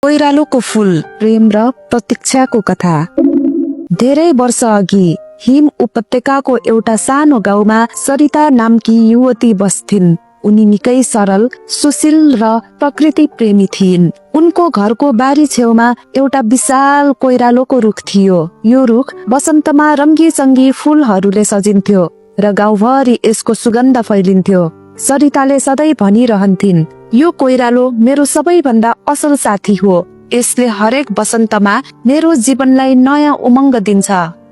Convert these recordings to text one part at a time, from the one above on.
कोइरालोको फूल, प्रेम र प्रतीक्षाको कथा। धेरै वर्ष अघि हिम उपत्यकाको एउटा सानो गाउँमा सरिता नामकी युवती बस्थिन्। उनी निकै सरल, सुशील र प्रकृति प्रेमी थिइन्। उनको घरको बारी छेउमा एउटा विशाल कोइरालोको रुख थियो। यो रुख वसन्तमा रङ्गी चङ्गी फूलहरूले सजिन्थ्यो र गाउँभरि यसको सुगन्ध फैलिन्थ्यो। सरिताले सधैँ भनिरहन्थिन्, यो कोइरालो मेरो सबैभन्दा असल साथी हो। यसले हरेक वसन्तमा मेरो जीवनलाई नयाँ उमङ्ग दिन्छ।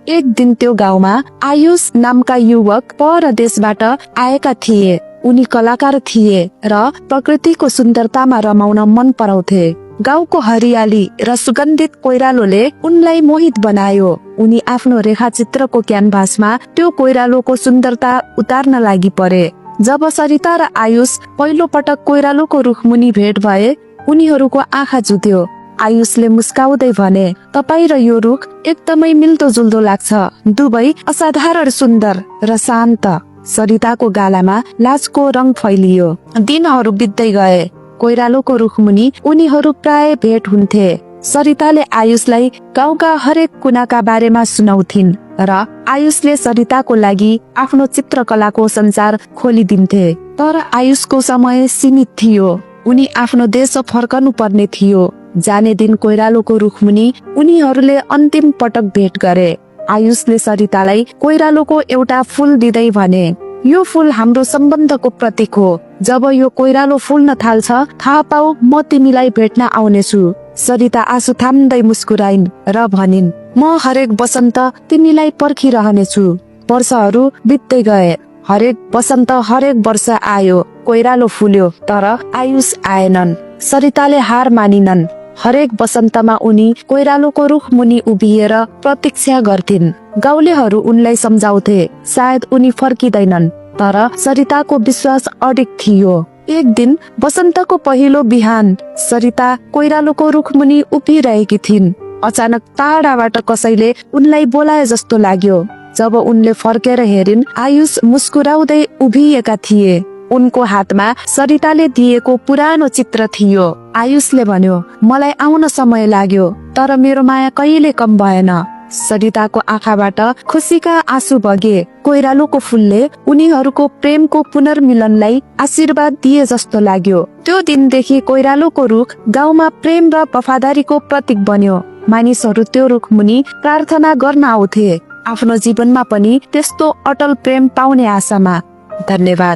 एक दिन त्यो गाउँमा आयुष नामका युवक परदेशबाट आएका थिए। उनी कलाकार थिए र प्रकृतिको सुन्दरतामा रमाउन मन पराउँथे। गाउँको हरियाली र सुगन्धित कोइरालोले उनलाई मोहित बनायो। उनी आफ्नो रेखाचित्रको क्यानभासमा त्यो कोइरालोको सुन्दरता उतार्न लागि परे। जब सरिता र आयुष पहिलो पटक कोइरालोको रुखमुनि भेट भए, उनीहरूको आँखा जुत्यो। आयुषले मुस्काउँदै भने, तपाईँ र यो रुख एकदमै मिल्दो जुल्दो लाग्छ। दुवै असाधारण सुन्दर र शान्त। सरिताको गालामा लाजको रङ फैलियो। दिनहरू बित्दै गए। कोइरालोको रुखमुनि उनीहरू प्राय भेट हुन्थे। सरिताले आयुषलाई गाउँका हरेक कुनाका बारेमा सुनाउँथिन् र आयुषले सरिताको लागि आफ्नो चित्रकलाको संसार खोलिदिन्थे। तर आयुषको समय सीमित थियो। उनी आफ्नो देश फर्कनु पर्ने थियो। जाने दिन कोइरालोको रुखमुनि उनीहरूले अन्तिम पटक भेट गरे। आयुषले सरितालाई कोइरालोको एउटा फूल दिँदै भने, यो फूल हाम्रो सम्बन्धको प्रतीक हो। जब यो कोइरालो फुल्न थाल्छ, थाहा पाऊ म तिमीलाई भेट्न आउनेछु। सरिता आँसु थाम्दै मुस्कुराइन् र भनिन्, म हरेक वसन्त तिमीलाई पर्खिरहनेछु। वर्षहरू बित्दै गए। हरेक वसन्त हरेक वर्ष आयो। कोइरालो फुल्यो, तर आयुष आएनन्। सरिताले हार मानिनन्। हरेक वसन्तमा उनी कोइरालोको रुख मुनि उभिएर प्रतीक्षा गर्थिन्। गाउँलेहरू उनलाई सम्झाउँथे, सायद उनी फर्किँदैनन्। तर सरिताको विश्वास अडिग थियो। एक दिन वसन्तको पहिलो बिहान सरिता कोइरालोको रुख मुनि उभिरहेकी थिइन्। अचानक टाढाबाट कसैले उनलाई बोलाए जस्तो लाग्यो। जब उनले फर्केर हेरिन्, आयुष मुस्कुराउँदै उभिएका थिए। उनको हातमा सरिताले दिएको पुरानो चित्र थियो। आयुषले भन्यो, मलाई आउन समय लाग्यो, तर मेरो माया कहिले कम भएन। सरिताको आँखाबाट खुसीका आँसु बगे। कोइरालोको फूलले उनीहरूको प्रेमको पुनर्मिलनलाई आशीर्वाद दिए जस्तो लाग्यो। त्यो दिनदेखि कोइरालोको रुख गाउँमा प्रेम र वफादारीको प्रतीक बन्यो। मानिसहरू त्यो रुख मुनि प्रार्थना गर्न आउँथे, आफ्नो जीवनमा पनि त्यस्तो अटल प्रेम पाउने आशामा। धन्यवाद।